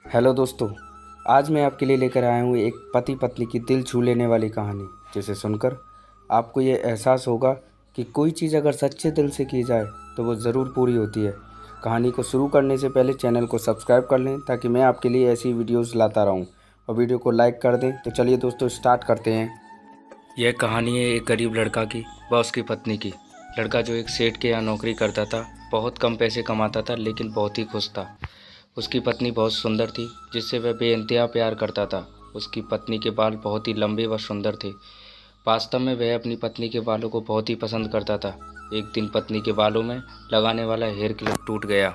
Hello दोस्तों। आज मैं आपके लिए लेकर आया हूँ एक पति पत्नी की दिल छू लेने वाली कहानी, जिसे सुनकर आपको ये एहसास होगा कि कोई चीज़ अगर सच्चे दिल से की जाए तो वो ज़रूर पूरी होती है। कहानी को शुरू करने से पहले चैनल को सब्सक्राइब कर लें ताकि मैं आपके लिए ऐसी वीडियोस लाता रहूं, और वीडियो को लाइक कर दें। तो चलिए दोस्तों, स्टार्ट करते हैं। यह कहानी है एक गरीब लड़का की व उसकी पत्नी की। लड़का जो एक सेठ के यहाँ नौकरी करता था, बहुत कम पैसे कमाता था लेकिन बहुत ही खुश था। उसकी पत्नी बहुत सुंदर थी जिससे वह बेइंतहा प्यार करता था। उसकी पत्नी के बाल बहुत ही लंबे व सुंदर थे। वास्तव में वह अपनी पत्नी के बालों को बहुत ही पसंद करता था। एक दिन पत्नी के बालों में लगाने वाला हेयर क्लिप टूट गया।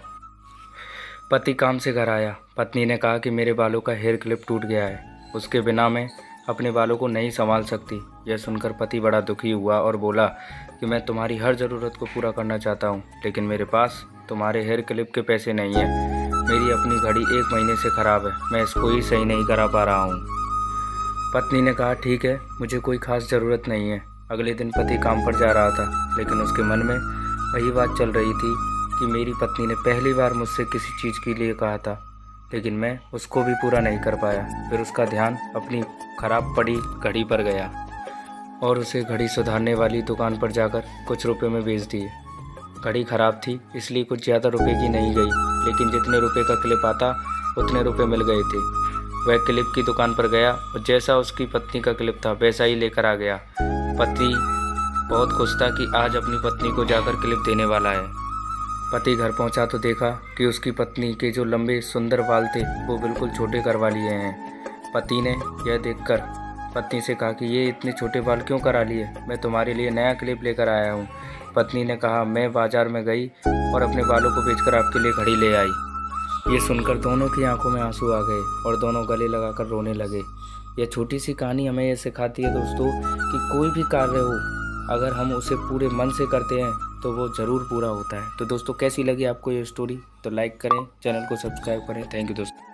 पति काम से घर आया। पत्नी ने कहा कि मेरे बालों का हेयर क्लिप टूट गया है, उसके बिना मैं अपने बालों को नहीं संभाल सकती। यह सुनकर पति बड़ा दुखी हुआ और बोला कि मैं तुम्हारी हर ज़रूरत को पूरा करना चाहता हूँ, लेकिन मेरे पास तुम्हारे हेयर क्लिप के पैसे नहीं हैं। मेरी अपनी घड़ी 1 महीने से ख़राब है, मैं इसको ही सही नहीं करा पा रहा हूँ। पत्नी ने कहा ठीक है, मुझे कोई ख़ास ज़रूरत नहीं है। अगले दिन पति काम पर जा रहा था, लेकिन उसके मन में वही बात चल रही थी कि मेरी पत्नी ने पहली बार मुझसे किसी चीज़ के लिए कहा था, लेकिन मैं उसको भी पूरा नहीं कर पाया। फिर उसका ध्यान अपनी ख़राब पड़ी घड़ी पर गया और उसे घड़ी सुधारने वाली दुकान पर जाकर कुछ रुपए में बेच दिए। घड़ी ख़राब थी इसलिए कुछ ज़्यादा रुपए की नहीं गई, लेकिन जितने रुपए का क्लिप आता उतने रुपए मिल गए थे। वह क्लिप की दुकान पर गया और जैसा उसकी पत्नी का क्लिप था वैसा ही लेकर आ गया। पति बहुत खुश था कि आज अपनी पत्नी को जाकर क्लिप देने वाला है। पति घर पहुंचा तो देखा कि उसकी पत्नी के जो लंबे सुंदर बाल थे वो बिल्कुल छोटे करवा लिए हैं। पति ने यह देखकर पत्नी से कहा कि ये इतने छोटे बाल क्यों करा लिए, मैं तुम्हारे लिए नया क्लिप लेकर आया हूँ। पत्नी ने कहा मैं बाजार में गई और अपने बालों को बेचकर आपके लिए घड़ी ले आई। ये सुनकर दोनों की आंखों में आंसू आ गए और दोनों गले लगाकर रोने लगे। यह छोटी सी कहानी हमें यह सिखाती है दोस्तों कि कोई भी कार्य हो, अगर हम उसे पूरे मन से करते हैं तो वो ज़रूर पूरा होता है। तो दोस्तों, कैसी लगी आपको ये स्टोरी? तो लाइक करें, चैनल को सब्सक्राइब करें। थैंक यू दोस्तों।